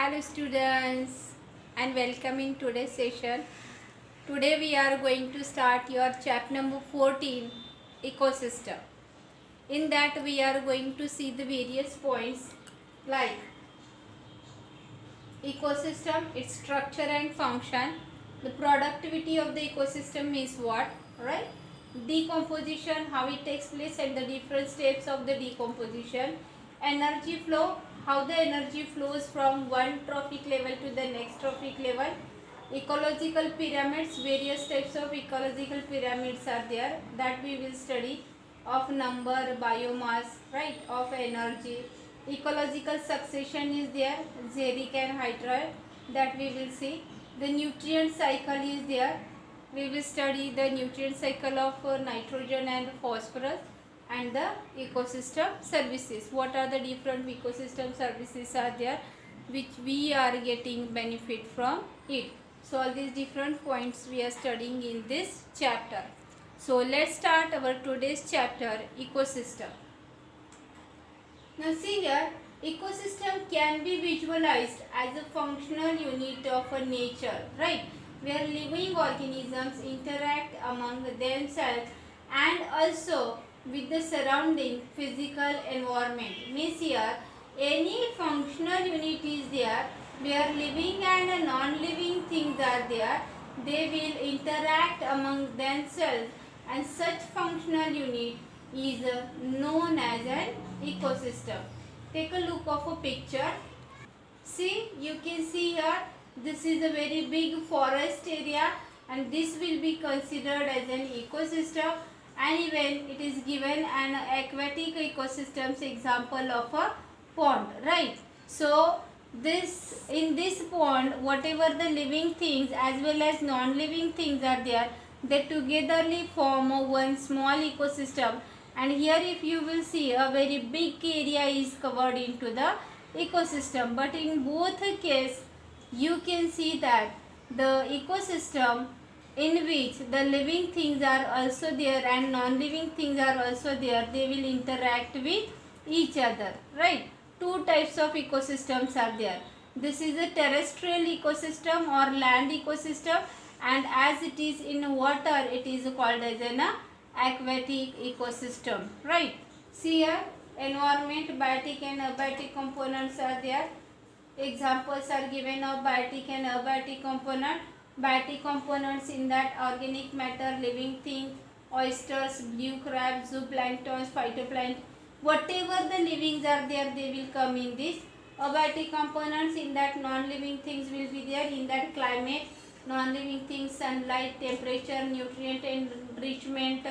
Hello students and welcome in today's session. Today we are going to start your chapter number 14 ecosystem. In that we are going to see the various points like ecosystem, its structure and function, the productivity of the ecosystem is what, right? Decomposition, how it takes place and the different steps of the decomposition, energy flow, how the energy flows from one trophic level to the next trophic level, ecological pyramids, various types of ecological pyramids are there that we will study, of number, biomass, right, of energy, ecological succession is there, xeric and hydroid, that we will see, the nutrient cycle is there, we will study the nutrient cycle of nitrogen and phosphorus, and the ecosystem services, what are the different ecosystem services are there which we are getting benefit from it. So all these different points we are studying in this chapter. So let's start our today's chapter, ecosystem. Now see here, ecosystem can be visualized as a functional unit of a nature, right, where living organisms interact among themselves and also with the surrounding physical environment. Means here, any functional unit is there where living and non-living things are there, they will interact among themselves, and such functional unit is known as an ecosystem. Take a look of a picture. See, you can see here, this is a very big forest area and this will be considered as an ecosystem, and even it is given an aquatic ecosystems example of a pond, right? So this, in this pond, whatever the living things as well as non-living things are there, they togetherly form one small ecosystem. And here if you will see, a very big area is covered into the ecosystem, but in both case you can see that the ecosystem in which the living things are also there and non-living things are also there, they will interact with each other, right? Two types of ecosystems are there. This is a terrestrial ecosystem or land ecosystem, and as it is in water, it is called as an aquatic ecosystem, right? See here, environment, biotic and abiotic components are there. Examples are given of biotic and abiotic component. Biotic components, in that organic matter, living thing, oysters, blue crab, zooplankton, phytoplankton, whatever the livings are there, they will come in this. Abiotic components, in that non-living things will be there, in that climate, non-living things, sunlight, temperature, nutrient enrichment,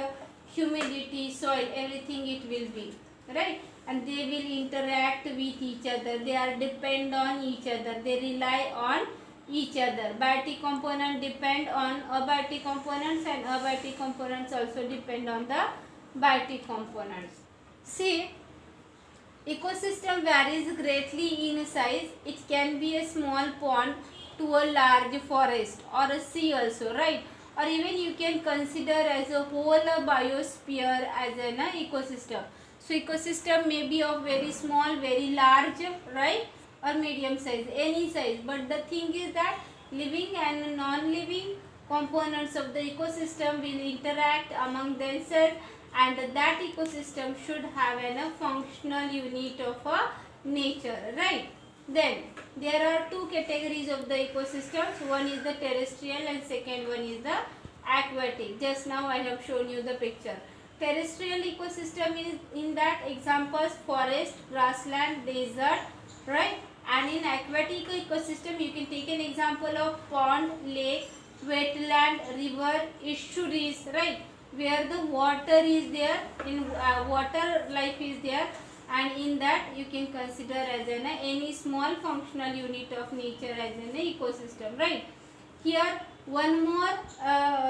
humidity, soil, everything it will be, right? And they will interact with each other, they are depend on each other, they rely on each other. Biotic component depend on abiotic components and abiotic components also depend on the biotic components. See, ecosystem varies greatly in size. It can be a small pond to a large forest or a sea also, right? Or even you can consider as a whole a biosphere as an ecosystem. So ecosystem may be of very small, very large, right, or medium size, any size. But the thing is that living and non-living components of the ecosystem will interact among themselves, and that ecosystem should have a functional unit of a nature, right? Then there are two categories of the ecosystems. One is the terrestrial and second one is the aquatic. Just now I have shown you the picture. Terrestrial ecosystem is in that examples forest, grassland, desert, right? And in aquatic ecosystem you can take an example of pond, lake, wetland, river, estuaries, right? Where the water is there, in water life is there, and in that you can consider as an any small functional unit of nature as an ecosystem, right? Here one more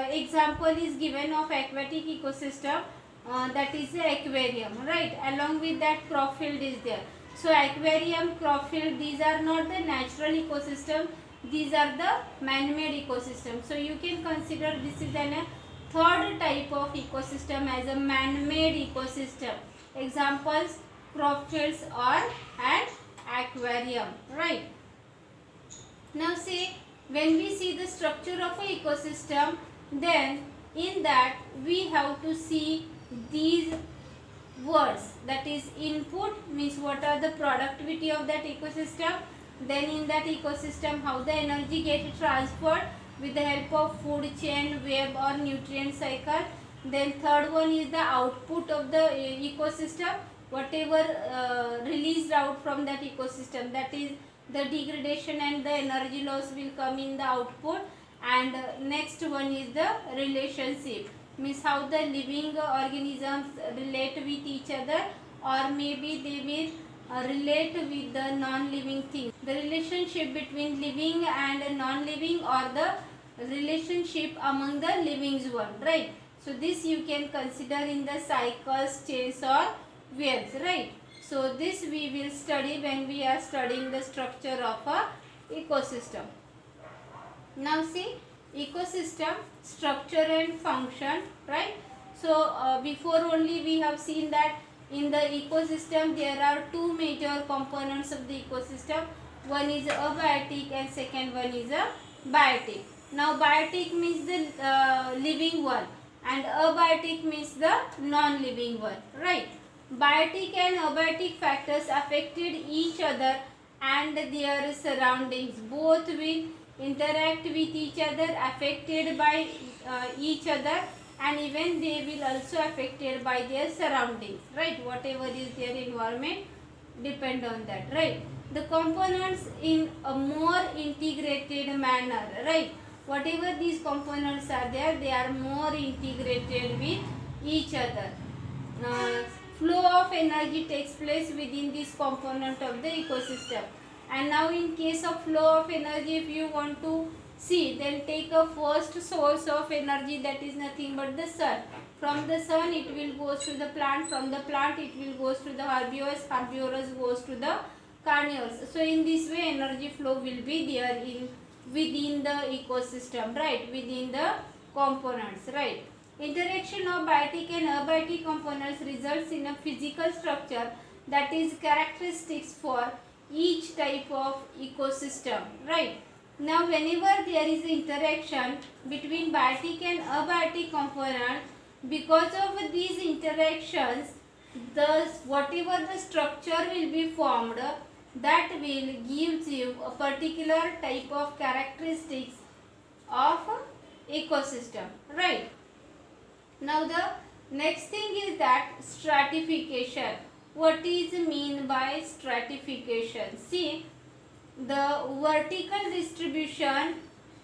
example is given of aquatic ecosystem, that is the aquarium, right? Along with that crop field is there. So aquarium, crop field, these are not the natural ecosystem, these are the man-made ecosystem. So you can consider this is an third type of ecosystem as a man-made ecosystem. Examples, crop fields or an aquarium, right? Now say, when we see the structure of an ecosystem, then in that we have to see these words, that is input means what are the productivity of that ecosystem, then in that ecosystem how the energy gets transferred with the help of food chain, web or nutrient cycle. Then third one is the output of the ecosystem, whatever released out from that ecosystem, that is the degradation and the energy loss will come in the output. And next one is the relationship, means how the living organisms relate with each other, or maybe they will relate with the non-living things. The relationship between living and non-living, or the relationship among the living one, right? So this you can consider in the cycles, chains or webs, right? So this we will study when we are studying the structure of a ecosystem. Now see, ecosystem structure and function, right? So before only we have seen that in the ecosystem there are two major components of the ecosystem. One is abiotic and second one is a biotic. Now biotic means the living one and abiotic means the non-living one, right? Biotic and abiotic factors affected each other and their surroundings. Both will interact with each other, affected by each other, and even they will also affected by their surroundings, right? Whatever is their environment depend on that, right? The components in a more integrated manner, right? Whatever these components are there, they are more integrated with each other. Flow of energy takes place within this component of the ecosystem. And now in case of flow of energy, if you want to see, then take a first source of energy, that is nothing but the sun. From the sun it will goes to the plant, from the plant it will goes to the herbivores, herbivores goes to the carnivores. So in this way energy flow will be there in within the ecosystem, right? Within the components, right? Interaction of biotic and abiotic components results in a physical structure that is characteristics for each type of ecosystem, right? Now whenever there is interaction between biotic and abiotic components, because of these interactions, the whatever the structure will be formed, that will gives you a particular type of characteristics of ecosystem, right? Now the next thing is that stratification. What is mean by stratification? See, the vertical distribution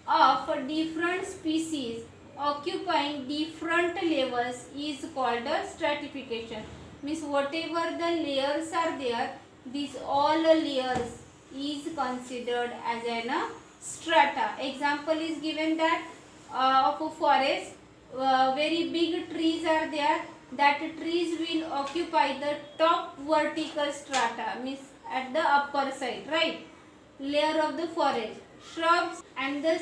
of different species occupying different levels is called a stratification. Means whatever the layers are there, these all layers is considered as an strata. Example is given that of a forest, very big trees are there, that trees will occupy the top vertical strata, means at the upper side, right, layer of the forest. Shrubs and the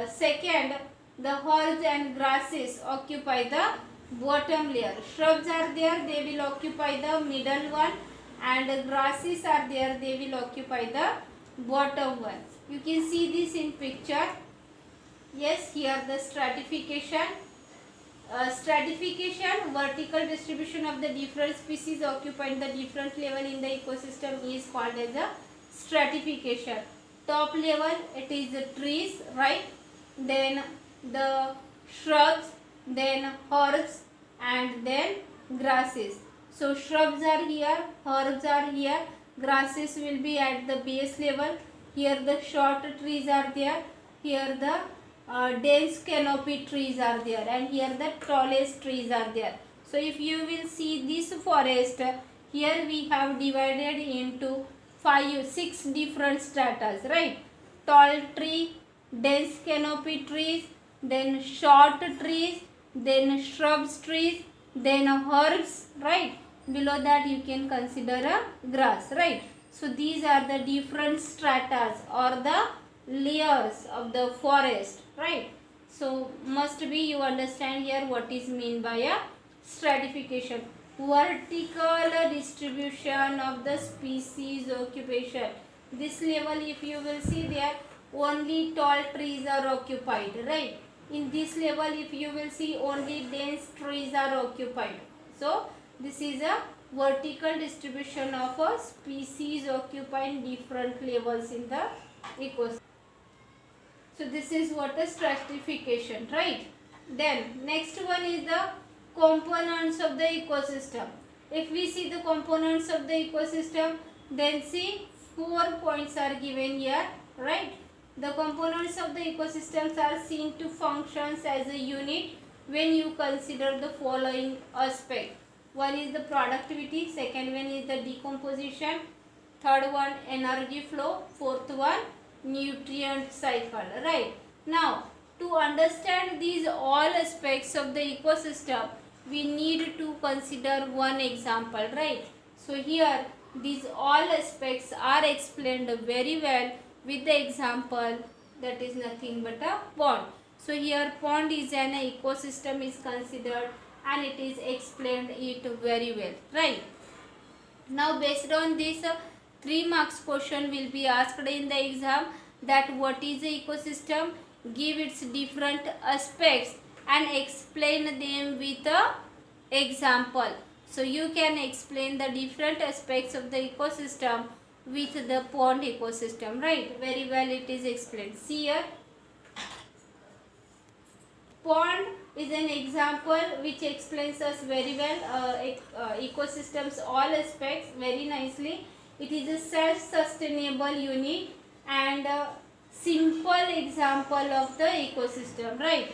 second, the herbs and grasses occupy the bottom layer. Shrubs are there, they will occupy the middle one, and grasses are there, they will occupy the bottom one. You can see this in picture. Yes, here the stratification. Stratification, vertical distribution of the different species occupying the different level in the ecosystem is called as a stratification. Top level, it is the trees, right? Then the shrubs, then herbs, and then grasses. So shrubs are here, herbs are here, grasses will be at the base level. Here the short trees are there, here the dense canopy trees are there, and here the tallest trees are there. So if you will see this forest, here we have divided into 6 different stratas, right? Tall tree, dense canopy trees, then short trees, then shrubs trees, then herbs, right? Below that you can consider a grass, right? So these are the different stratas or the layers of the forest, right? So must be you understand here what is mean by a stratification. Vertical distribution of the species occupation. This level if you will see there, only tall trees are occupied, right? In this level, if you will see, only dense trees are occupied. So this is a vertical distribution of a species occupying different levels in the ecosystem. So this is what a stratification, right? Then next one is the components of the ecosystem. If we see the components of the ecosystem, then see 4 points are given here, right? The components of the ecosystems are seen to functions as a unit when you consider the following aspect. One is the productivity, second one is the decomposition, third one energy flow, fourth one nutrient cycle, right? Now to understand these all aspects of the ecosystem, we need to consider one example, right? So here these all aspects are explained very well with the example, that is nothing but a pond. So here pond is an ecosystem is considered and it is explained it very well, right? Now based on this 3 marks question will be asked in the exam, that what is the ecosystem, give its different aspects and explain them with a example. So you can explain the different aspects of the ecosystem with the pond ecosystem, right? Very well it is explained. See here, pond is an example which explains us very well ecosystems all aspects very nicely. It is a self-sustainable unit and a simple example of the ecosystem, right?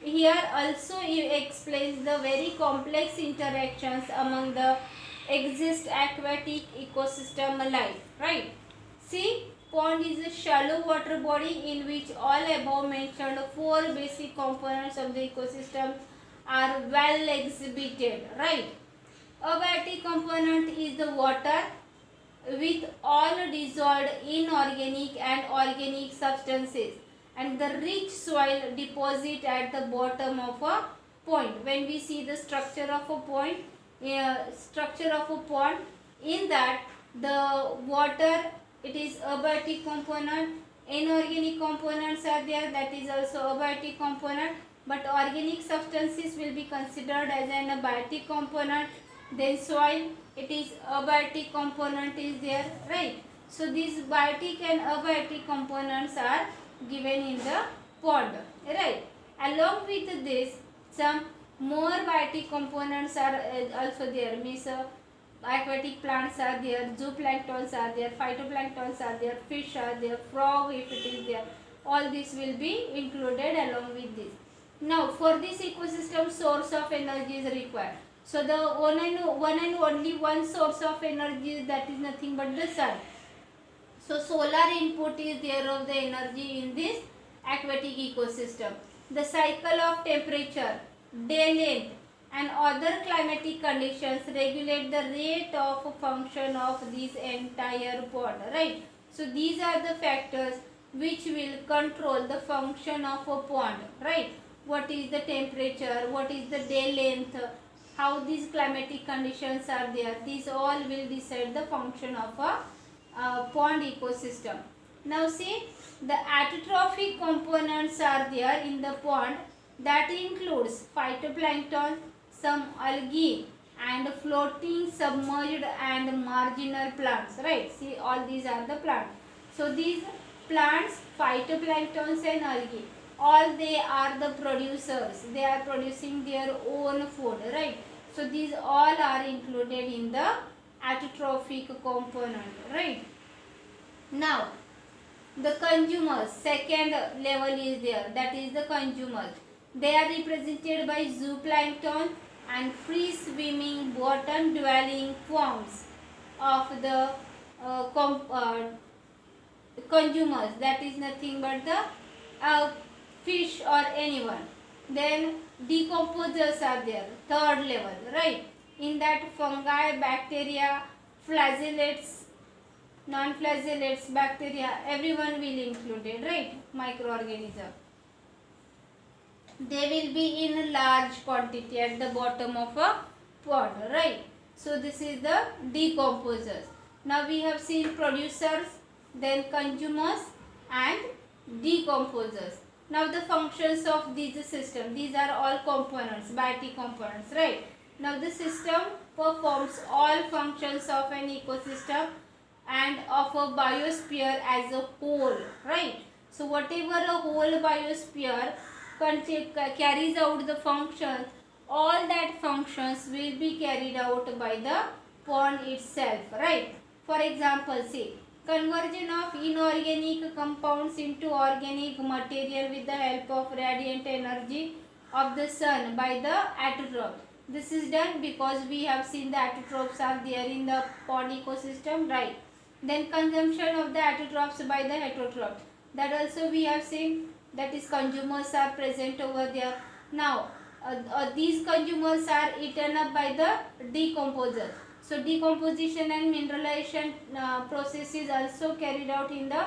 Here also it explains the very complex interactions among the exist aquatic ecosystem life, right? See, pond is a shallow water body in which all above mentioned 4 basic components of the ecosystem are well exhibited, right? Abiotic component is the water with all dissolved inorganic and organic substances and the rich soil deposit at the bottom of a pond. When we see the structure of a pond, in that the water, it is abiotic component, inorganic components are there, that is also abiotic component, but organic substances will be considered as an abiotic component. Then soil, it is abiotic component is there, right? So these biotic and abiotic components are given in the pond, right? Along with this, some more biotic components are also there, means aquatic plants are there, zooplanktons are there, phytoplanktons are there, fish are there, frog if it is there, all this will be included along with this. Now for this ecosystem, source of energy is required. So the one and only one source of energy, that is nothing but the sun. So solar input is there of the energy in this aquatic ecosystem. The cycle of temperature, day length and other climatic conditions regulate the rate of function of this entire pond, right? So these are the factors which will control the function of a pond, right? What is the temperature, what is the day length, how these climatic conditions are there, these all will decide the function of a pond ecosystem. Now see, the autotrophic components are there in the pond, that includes phytoplankton, some algae and floating, submerged and marginal plants, right? See, all these are the plants. So these plants, phytoplanktons and algae, all they are the producers, they are producing their own food, right? So these all are included in the autotrophic component, right? Now the consumers, second level is there, that is the consumers. They are represented by zooplankton and free swimming bottom dwelling forms of the consumers, that is nothing but the fish or anyone. Then decomposers are there, third level, right? In that fungi, bacteria, flagellates, non-flagellates, bacteria, everyone will included, right? Microorganism. They will be in large quantity at the bottom of a pond, right? So this is the decomposers. Now we have seen producers, then consumers and decomposes. Now the functions of these system, these are all components, biotic components, right? Now the system performs all functions of an ecosystem and of a biosphere as a whole, right? So whatever a whole biosphere carries out the functions, all that functions will be carried out by the pond itself, right? For example, say conversion of inorganic compounds into organic material with the help of radiant energy of the sun by the autotroph. This is done because we have seen the autotrophs are there in the pond ecosystem, right? Then consumption of the autotrophs by the heterotrophs. That also we have seen, that is consumers are present over there. Now these consumers are eaten up by the decomposers. So decomposition and mineralization process is also carried out in the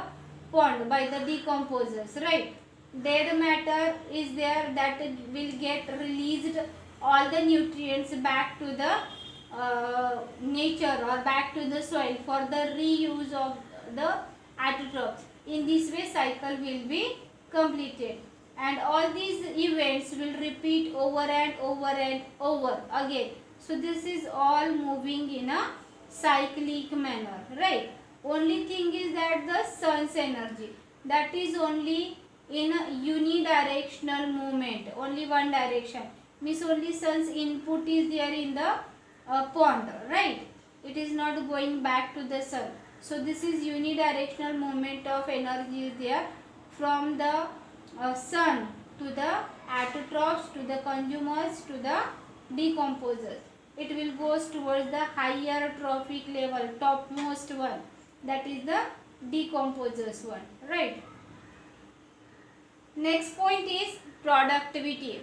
pond by the decomposers, right? Dead matter is there that will get released all the nutrients back to the nature or back to the soil for the reuse of the autotrophs. In this way cycle will be completed, and all these events will repeat over and over and over again. So this is all moving in a cyclic manner, right? Only thing is that the sun's energy, that is only in a unidirectional movement, only one direction, means only sun's input is there in the pond, right? It is not going back to the sun. So this is unidirectional movement of energy is there from the sun to the autotrophs to the consumers to the decomposers. It will goes towards the higher trophic level, topmost one, that is the decomposers one, right? Next point is productivity.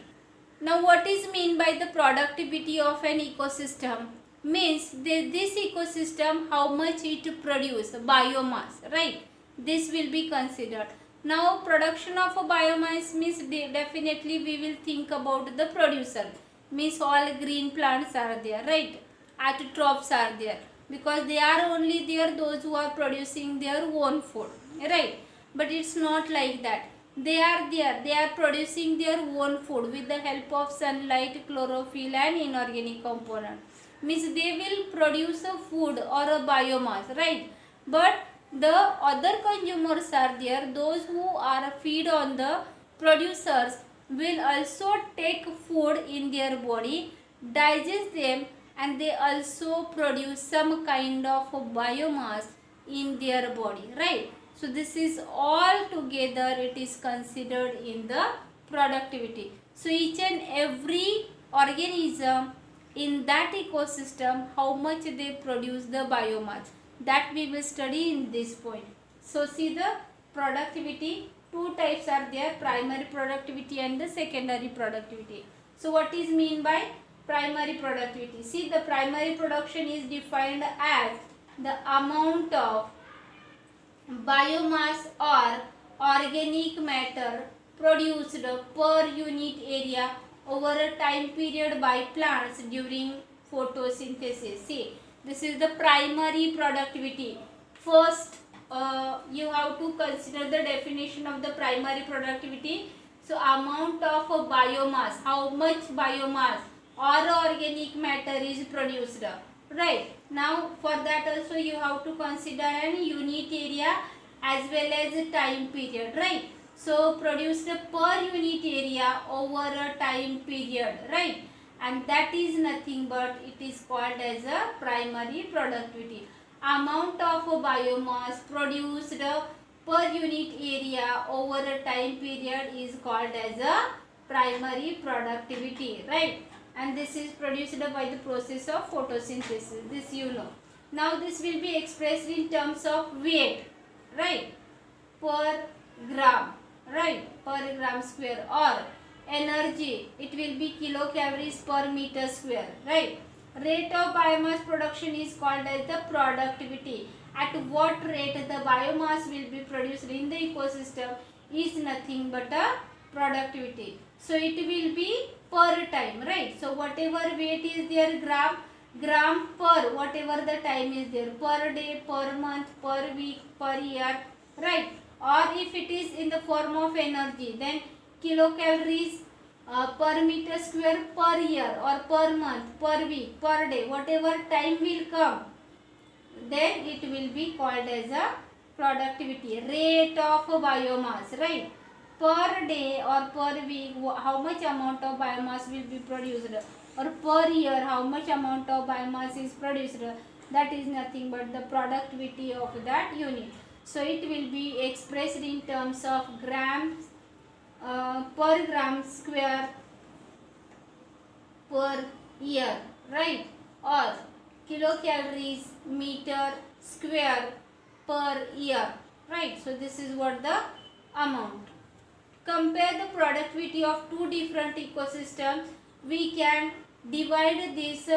Now what is mean by the productivity of an ecosystem? Means this ecosystem how much it produce biomass, right? This will be considered. Now production of a biomass means definitely we will think about the producer, means all green plants are there, right? Autotrophs are there because they are only there those who are producing their own food, right? But it's not like that. They are there, they are producing their own food with the help of sunlight, chlorophyll and inorganic component. Means they will produce a food or a biomass, right? But the other consumers are there, those who are feed on the producers will also take food in their body, digest them, and they also produce some kind of biomass in their body, right? So this is all together it is considered in the productivity. So each and every organism in that ecosystem, how much they produce the biomass, that we will study in this point. So see the productivity, two types are there, primary productivity and the secondary productivity. So what is mean by primary productivity? See, the primary production is defined as the amount of biomass or organic matter produced per unit area over a time period by plants during photosynthesis. See, this is the primary productivity. First, you have to consider the definition of the primary productivity. So, amount of biomass, how much biomass or organic matter is produced, right? Now, for that also you have to consider an unit area as well as a time period, right? So, produced per unit area over a time period, right? And that is nothing but it is called as a primary productivity. Amount of biomass produced per unit area over a time period is called as a primary productivity, right? And this is produced by the process of photosynthesis, this you know. Now this will be expressed in terms of weight, right, per gram, right, per gram square, or energy, it will be kilocalories per meter square, right. Rate of biomass production is called as the productivity. At what rate the biomass will be produced in the ecosystem is nothing but a productivity. So it will be per time, right. So whatever weight is there, gram per whatever the time is there, per day, per month, per week, per year, right. or if it is in the form of energy, then kilocalories per meter square per year or per month, per week, per day, whatever time will come, then it will be called as a productivity, rate of biomass, right? Per day or per week, how much amount of biomass will be produced, or per year how much amount of biomass is produced, that is nothing but the productivity of that unit. So it will be expressed in terms of grams per gram square per year, right? Or kilocalories meter square per year, right? So this is what the amount. Compare the productivity of two different ecosystems. We can divide this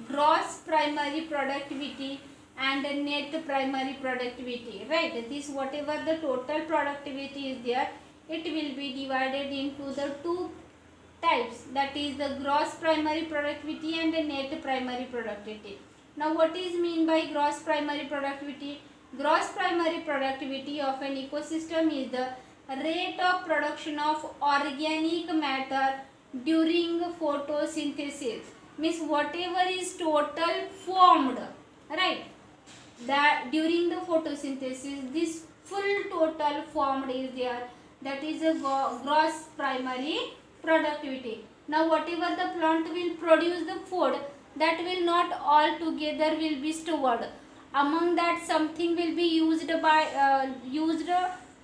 gross primary productivity and net primary productivity, right? This whatever the total productivity is there, it will be divided into the two types, that is the gross primary productivity and the net primary productivity. Now what is mean by gross primary productivity? Gross primary productivity of an ecosystem is the rate of production of organic matter during photosynthesis, means whatever is total formed, right, that during the photosynthesis this full total formed is there, that is a gross primary productivity. Now whatever the plant will produce the food, that will not all together will be stored. Among that something will be used by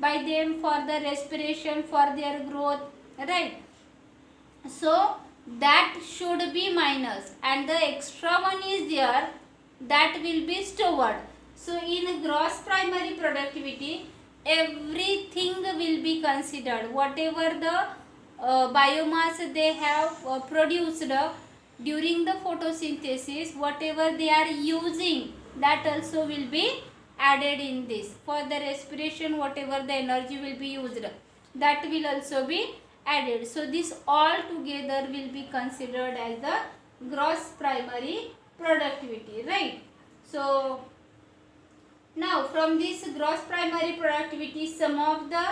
them for the respiration, for their growth, right? So that should be minus, and the extra one is there, that will be stored. So in gross primary productivity, everything will be considered, whatever the biomass they have produced during the photosynthesis, whatever they are using, that also will be added in this. For the respiration, whatever the energy will be used, that will also be added. So this all together will be considered as the gross primary productivity, right? So now from this gross primary productivity, some of the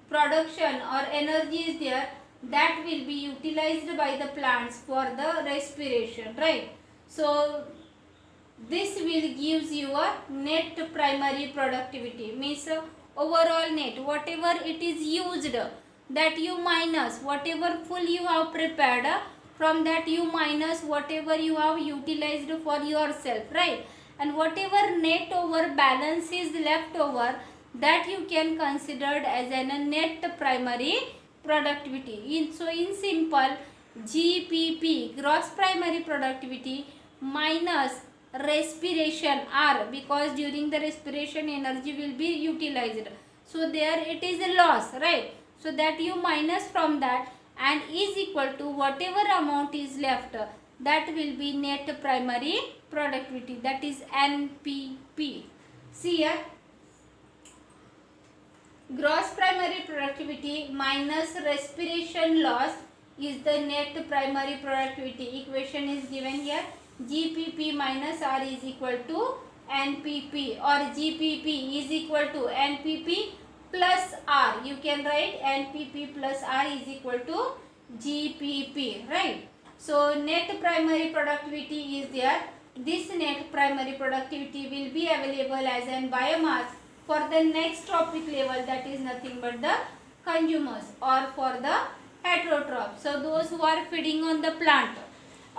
production or energy is there, that will be utilized by the plants for the respiration, right? So this will gives you a net primary productivity, means overall net, whatever it is used, that you minus whatever full you have prepared, from that you minus whatever you have utilized for yourself, right? And whatever net over balance is left over, that you can consider as a net primary productivity. So in simple, GPP, gross primary productivity, minus respiration R, because during the respiration energy will be utilized, so there it is a loss, right? So that you minus from that, and is equal to whatever amount is left, that will be net primary productivity, that is NPP. See here, gross primary productivity minus respiration loss is the net primary productivity. Equation is given here. GPP minus R is equal to NPP, or GPP is equal to NPP plus R. You can write NPP plus R is equal to GPP, right? So net primary productivity is there. This net primary productivity will be available as an biomass for the next trophic level, that is nothing but the consumers, or for the heterotrophs. So those who are feeding on the plant,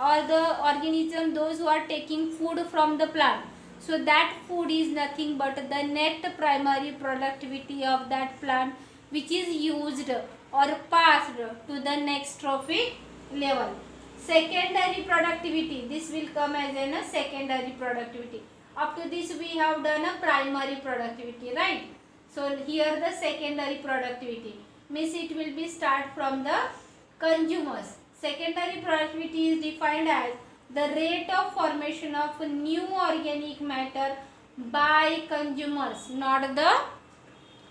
or the organism, those who are taking food from the plant. So that food is nothing but the net primary productivity of that plant, which is used or passed to the next trophic level. Secondary productivity, this will come as a secondary productivity. Up to this we have done a primary productivity, right? So here the secondary productivity, means it will be start from the consumers. Secondary productivity is defined as the rate of formation of new organic matter by consumers, not the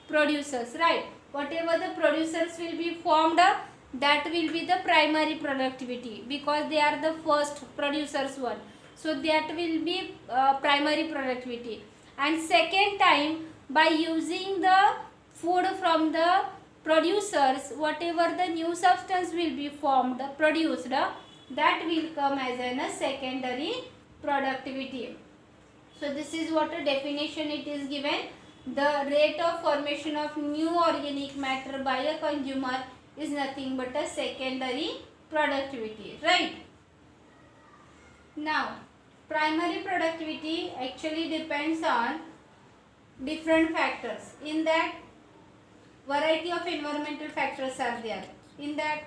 producers, right? Whatever the producers will be formed, that will be the primary productivity, because they are the first producers one. So that will be primary productivity. and second time by using the food from the producers, whatever the new substance will be formed, produced, that will come as a secondary productivity. So this is what a definition it is given. The rate of formation of new organic matter by a consumer is nothing but a secondary productivity, right? Now, primary productivity actually depends on different factors. In that, variety of environmental factors are there. In that,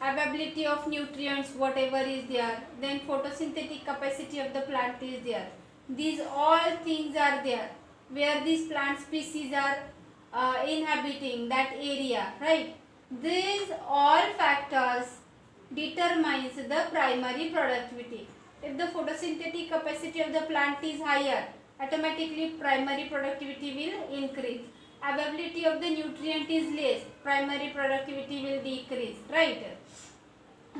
availability of nutrients, whatever is there. Then photosynthetic capacity of the plant is there. These all things are there where these plant species are inhabiting that area, right? These all factors determines the primary productivity. If the photosynthetic capacity of the plant is higher, automatically primary productivity will increase. Availability of the nutrient is less, primary productivity will decrease, right?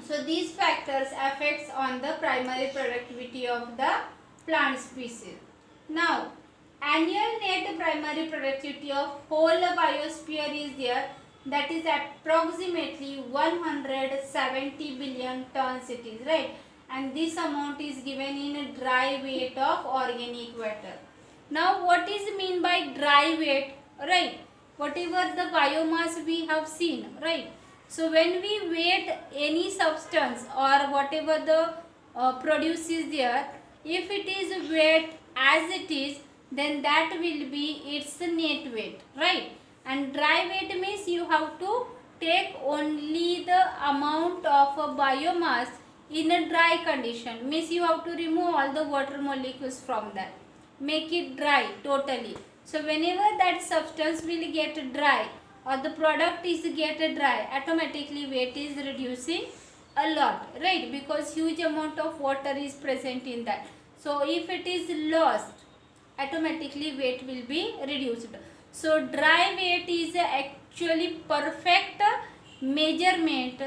So these factors affects on the primary productivity of the plant species. Now, annual net primary productivity of whole biosphere is there, that is approximately 170 billion tons it is, right? And this amount is given in dry weight of organic matter. Now what is mean by dry weight, right? Whatever the biomass we have seen, right? So when we weight any substance or whatever the produce is there, if it is weighed as it is, then that will be its net weight, right? And dry weight means you have to take only the amount of a biomass in a dry condition, means you have to remove all the water molecules from that, make it dry totally. So whenever that substance will get dry or the product is get dry, automatically weight is reducing a lot, right? Because huge amount of water is present in that. So if it is lost, automatically weight will be reduced. So dry weight is actually perfect measurement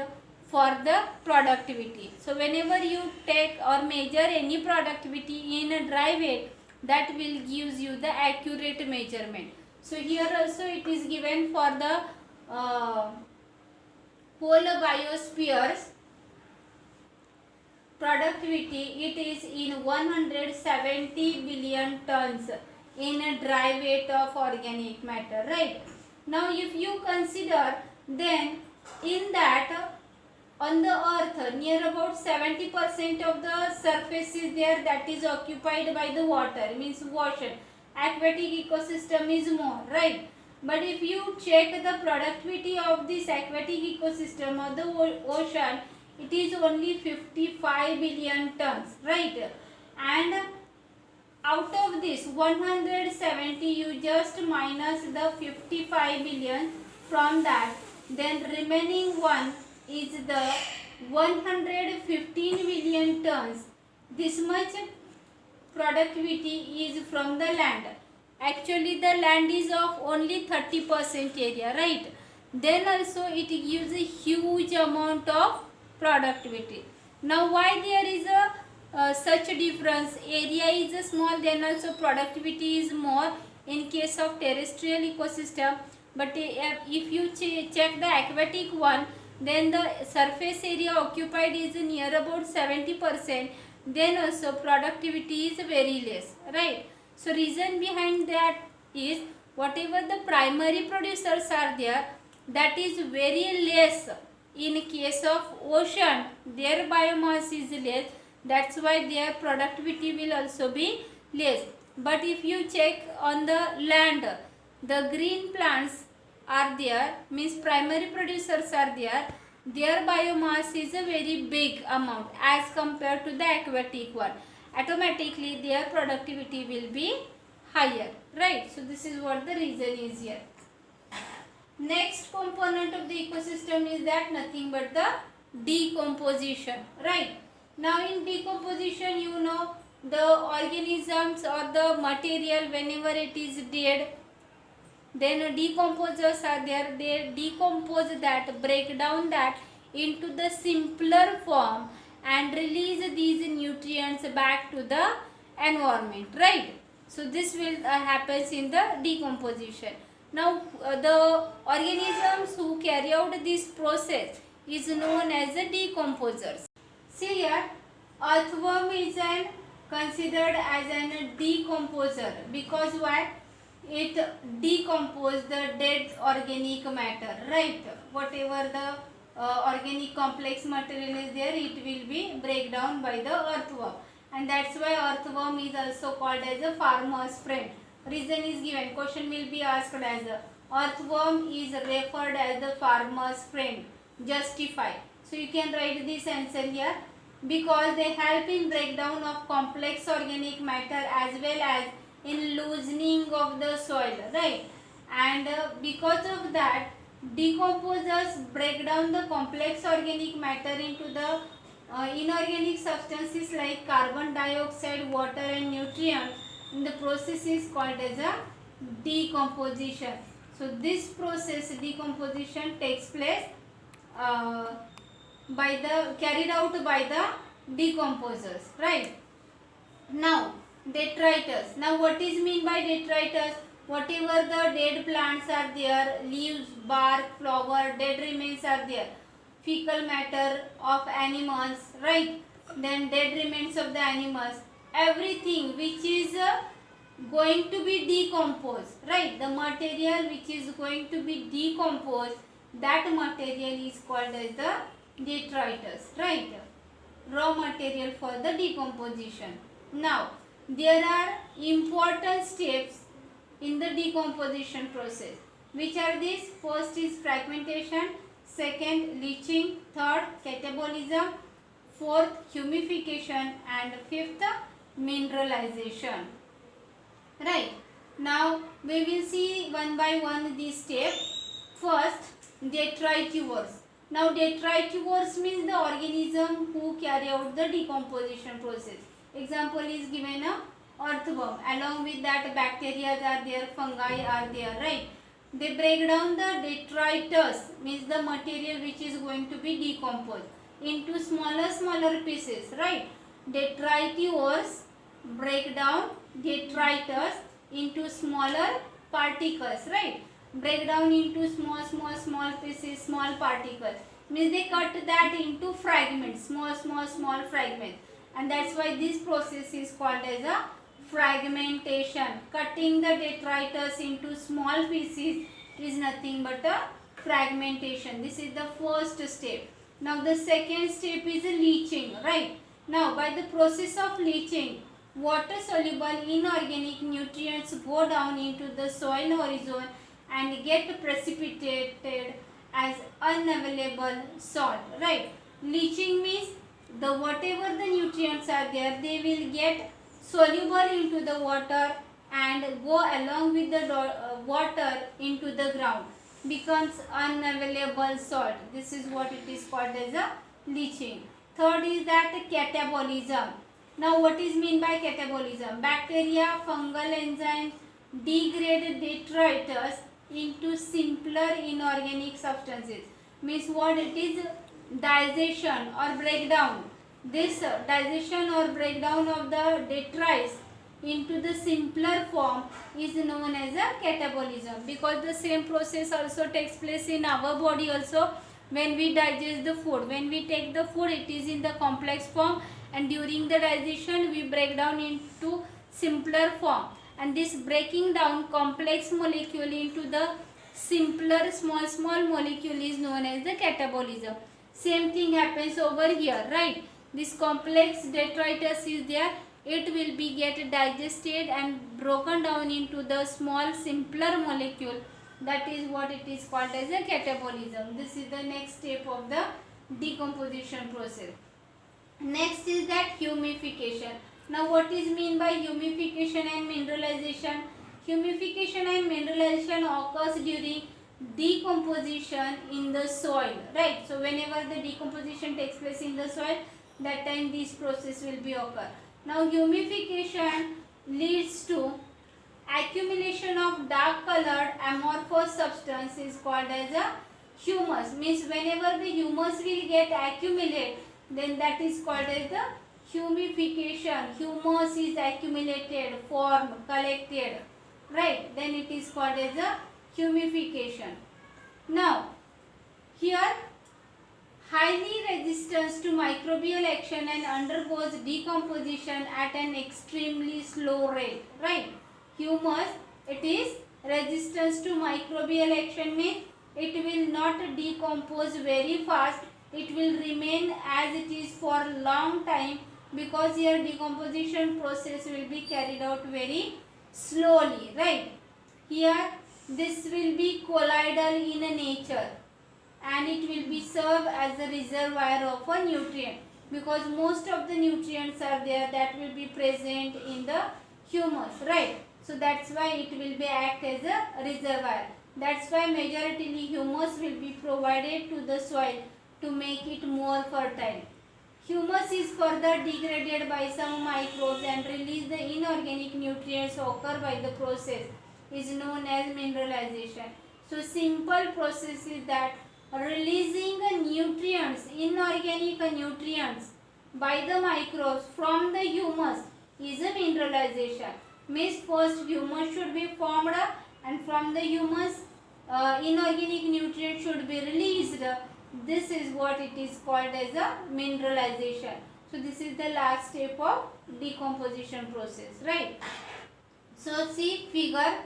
for the productivity. So whenever you take or measure any productivity in a dry weight, that will gives you the accurate measurement. So here also it is given for the whole biospheres productivity, it is in 170 billion tons in a dry weight of organic matter, right? Now if you consider, then in that on the earth near about 70% of the surface is there that is occupied by the water, means ocean. Aquatic ecosystem is more, right? But if you check the productivity of this aquatic ecosystem or the ocean, it is only 55 billion tons, right? And out of this 170, you just minus the 55 billion from that, then remaining one is the 115 billion tons. This much productivity is from the land. Actually the land is of only 30% area, right? Then also it gives a huge amount of productivity. Now why there is a such difference? Area is small, then also productivity is more in case of terrestrial ecosystem. But if you check the aquatic one, then the surface area occupied is near about 70%, then also productivity is very less, right? So reason behind that is whatever the primary producers are there, that is very less. In case of ocean, their biomass is less, that's why their productivity will also be less. But if you check on the land, the green plants are there, means primary producers are there, their biomass is a very big amount as compared to the aquatic one. Automatically their productivity will be higher, right? So this is what the reason is here. Next component of the ecosystem is that nothing but the decomposition, right? Now in decomposition, you know, the organisms or the material, whenever it is dead, then decomposers are there, they decompose that, break down that into the simpler form and release these nutrients back to the environment, right? So this will happens in the decomposition. Now the organisms who carry out this process is known as the decomposers. See here, earthworm is considered as an decomposer because why? It decompose the dead organic matter, right? Whatever the organic complex material is there, it will be break down by the earthworm, and that's why earthworm is also called as a farmer's friend. Reason is given, question will be asked as earthworm is referred as the farmer's friend. Justify. So you can write this answer here, because they help in breakdown of complex organic matter as well as in loosening of the soil, right? And because of that, decomposers break down the complex organic matter into the inorganic substances like carbon dioxide, water and nutrients. And the process is called as a decomposition. So this process, decomposition, takes place carried out by the decomposers, right? Now detritus. Now what is mean by detritus? Whatever the dead plants are there, leaves, bark, flower, dead remains are there, fecal matter of animals, right? Then dead remains of the animals, everything which is going to be decomposed, right? The material which is going to be decomposed, that material is called as the detritus, right? Raw material for the decomposition. Now there are important steps in the decomposition process. Which are these? First is fragmentation, second leaching, third catabolism, fourth humification, and fifth mineralization. Right. Now we will see one by one these steps. First, detritivores. Now detritivores means the organism who carry out the decomposition process. Example is given a earthworm. Along with that, bacteria are there, fungi are there, right? They break down the detritus, means the material which is going to be decomposed, into smaller pieces, right? Detritivores break down detritus into smaller particles, right? Break down into small pieces, small particles. Means they cut that into fragments, small fragments. And that's why this process is called as a fragmentation. Cutting the detritus into small pieces is nothing but a fragmentation. This is the first step. Now the second step is leaching, right? Now by the process of leaching, water soluble inorganic nutrients go down into the soil horizon and get precipitated as unavailable salt, right? Leaching means the whatever the nutrients are there, they will get soluble into the water and go along with the water into the ground, becomes unavailable salt. This is what it is called as a leaching. Third is that catabolism. Now what is mean by catabolism? Bacteria, fungal enzymes degrade detritus into simpler inorganic substances. Means what it is? Digestion or breakdown. This digestion or breakdown of the detritus into the simpler form is known as a catabolism, because the same process also takes place in our body also. When we digest the food, when we take the food, it is in the complex form, and during the digestion we break down into simpler form, and this breaking down complex molecule into the simpler small molecule is known as the catabolism. Same thing happens over here, right? This complex detritus is there, it will be get digested and broken down into the small simpler molecule. That is what it is called as a catabolism. This is the next step of the decomposition process. Next is that humification. Now what is mean by humification and mineralization? Humification and mineralization occurs during decomposition in the soil, right? So whenever the decomposition takes place in the soil, that time this process will be occur. Now humification leads to accumulation of dark colored amorphous substance is called as a humus. Means whenever the humus will get accumulate, then that is called as the humification, humus is accumulated, formed, collected, right? Then it is called as a humification. Now here highly resistant to microbial action and undergoes decomposition at an extremely slow rate, right? Humus, it is resistance to microbial action, means it will not decompose very fast, it will remain as it is for long time, because here decomposition process will be carried out very slowly, right? Here this will be colloidal in nature and it will be serve as a reservoir of a nutrient, because most of the nutrients are there that will be present in the humus, right? So that's why it will be act as a reservoir. That's why majoritarily humus will be provided to the soil to make it more fertile. Humus is further degraded by some microbes and release the inorganic nutrients occur by the process is known as mineralization. So simple process is that releasing nutrients, inorganic nutrients by the microbes from the humus is a mineralization. Means first humus should be formed and from the humus inorganic nutrient should be released. This is what it is called as a mineralization. So this is the last step of decomposition process, right? So see figure.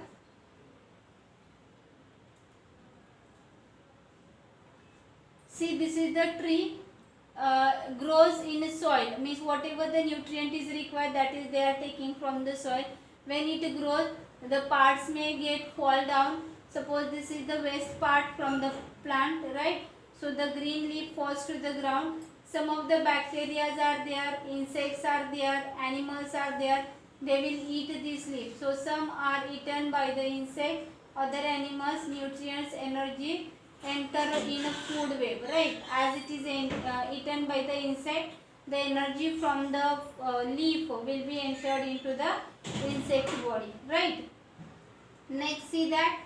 See, this is the tree grows in soil, means whatever the nutrient is required, that is they are taking from the soil. When it grows, the parts may get fall down. Suppose this is the waste part from the plant, right? So the green leaf falls to the ground. Some of the bacteria are there, insects are there, animals are there. They will eat this leaf. So some are eaten by the insect, other animals, nutrients, energy enter in a food web, right? As it is eaten by the insect, the energy from the leaf will be entered into the insect body, right? Next, see that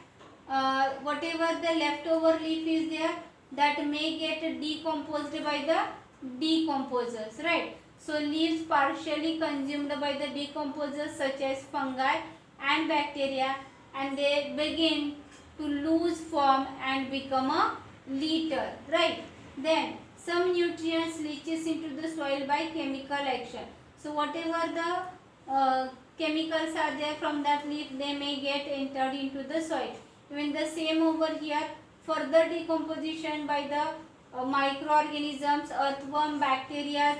whatever the leftover leaf is there, that may get decomposed by the decomposers, right? So leaves partially consumed by the decomposers such as fungi and bacteria, and they begin to lose form and become a litter, right? Then some nutrients leaches into the soil by chemical action. So whatever the chemicals are there from that leaf, they may get entered into the soil. Even the same over here, further decomposition by the microorganisms, earthworm, bacteria,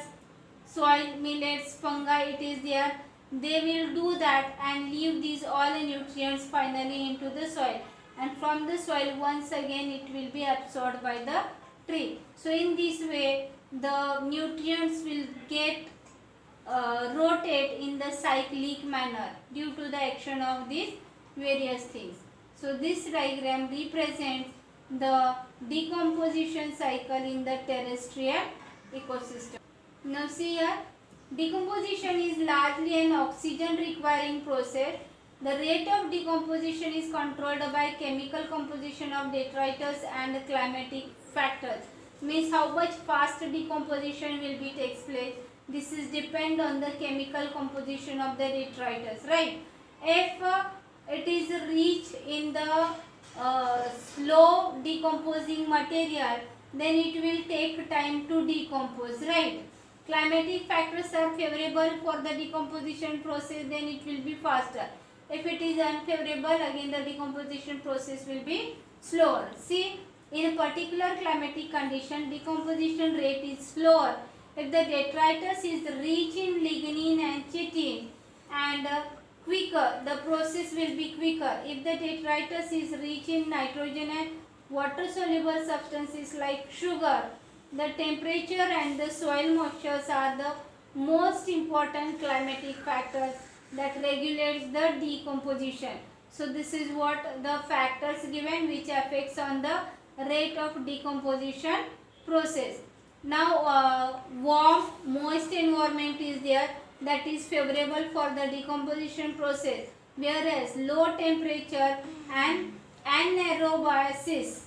soil, millets, fungi, it is there. They will do that and leave these all nutrients finally into the soil, and from the soil once again it will be absorbed by the tree. So in this way the nutrients will get rotate in the cyclic manner due to the action of these various things. So this diagram represents the decomposition cycle in the terrestrial ecosystem. Now see here, decomposition is largely an oxygen requiring process. The rate of decomposition is controlled by chemical composition of detritus and climatic factors. Means how much fast decomposition will be takes place. This is depend on the chemical composition of the detritus, right? If it is rich in the slow decomposing material, then it will take time to decompose, right? Climatic factors are favorable for the decomposition process, then it will be faster. If it is unfavorable, again the decomposition process will be slower. See, in a particular climatic condition, decomposition rate is slower. If the detritus is rich in lignin and chitin and quicker, the process will be quicker. If the detritus is rich in nitrogen and water soluble substances like sugar, the temperature and the soil moistures are the most important climatic factors that regulates the decomposition. So this is what the factors given which affects on the rate of decomposition process. Now warm moist environment is there, that is favorable for the decomposition process, whereas low temperature and anaerobiosis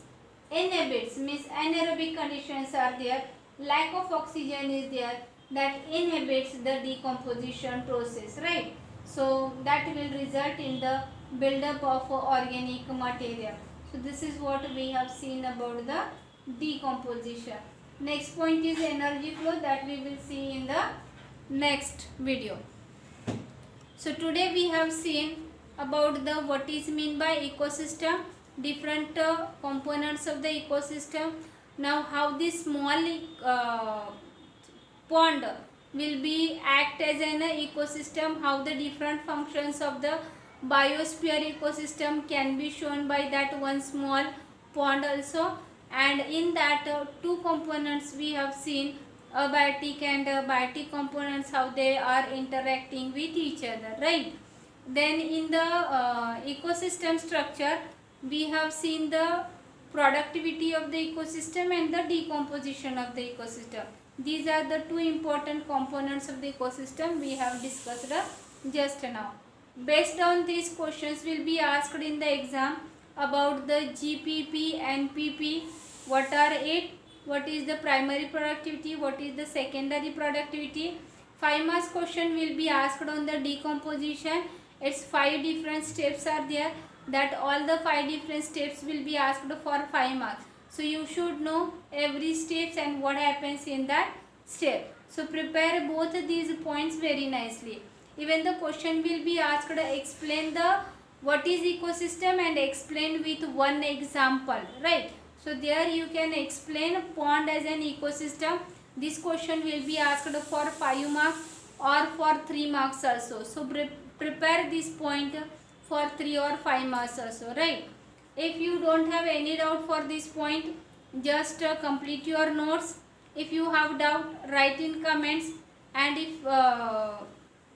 inhibits, means anaerobic conditions are there, lack of oxygen is there, that inhibits the decomposition process, right? So that will result in the buildup of organic material. So this is what we have seen about the decomposition. Next point is energy flow, that we will see in the next video. So today we have seen about the what is mean by ecosystem, different components of the ecosystem. Now how this small pond will be act as an ecosystem, how the different functions of the biosphere ecosystem can be shown by that one small pond also. And in that two components we have seen abiotic and biotic components, how they are interacting with each other, right? Then in the ecosystem structure we have seen the productivity of the ecosystem and the decomposition of the ecosystem. These are the two important components of the ecosystem we have discussed just now. Based on these questions will be asked in the exam about the GPP and PP. What are it? What is the primary productivity? What is the secondary productivity? 5 marks question will be asked on the decomposition. Its 5 different steps are there. That all the 5 different steps will be asked for 5 marks. So you should know every steps and what happens in that step. So prepare both these points very nicely. Even the question will be asked explain the what is ecosystem and explain with one example, right? So there you can explain pond as an ecosystem. This question will be asked for 5 marks or for 3 marks also. So prepare this point for 3 or 5 marks also, right? If you don't have any doubt for this point, just complete your notes. If you have doubt, write in comments, and if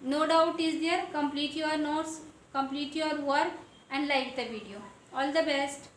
no doubt is there, complete your notes, complete your work and like the video. All the best.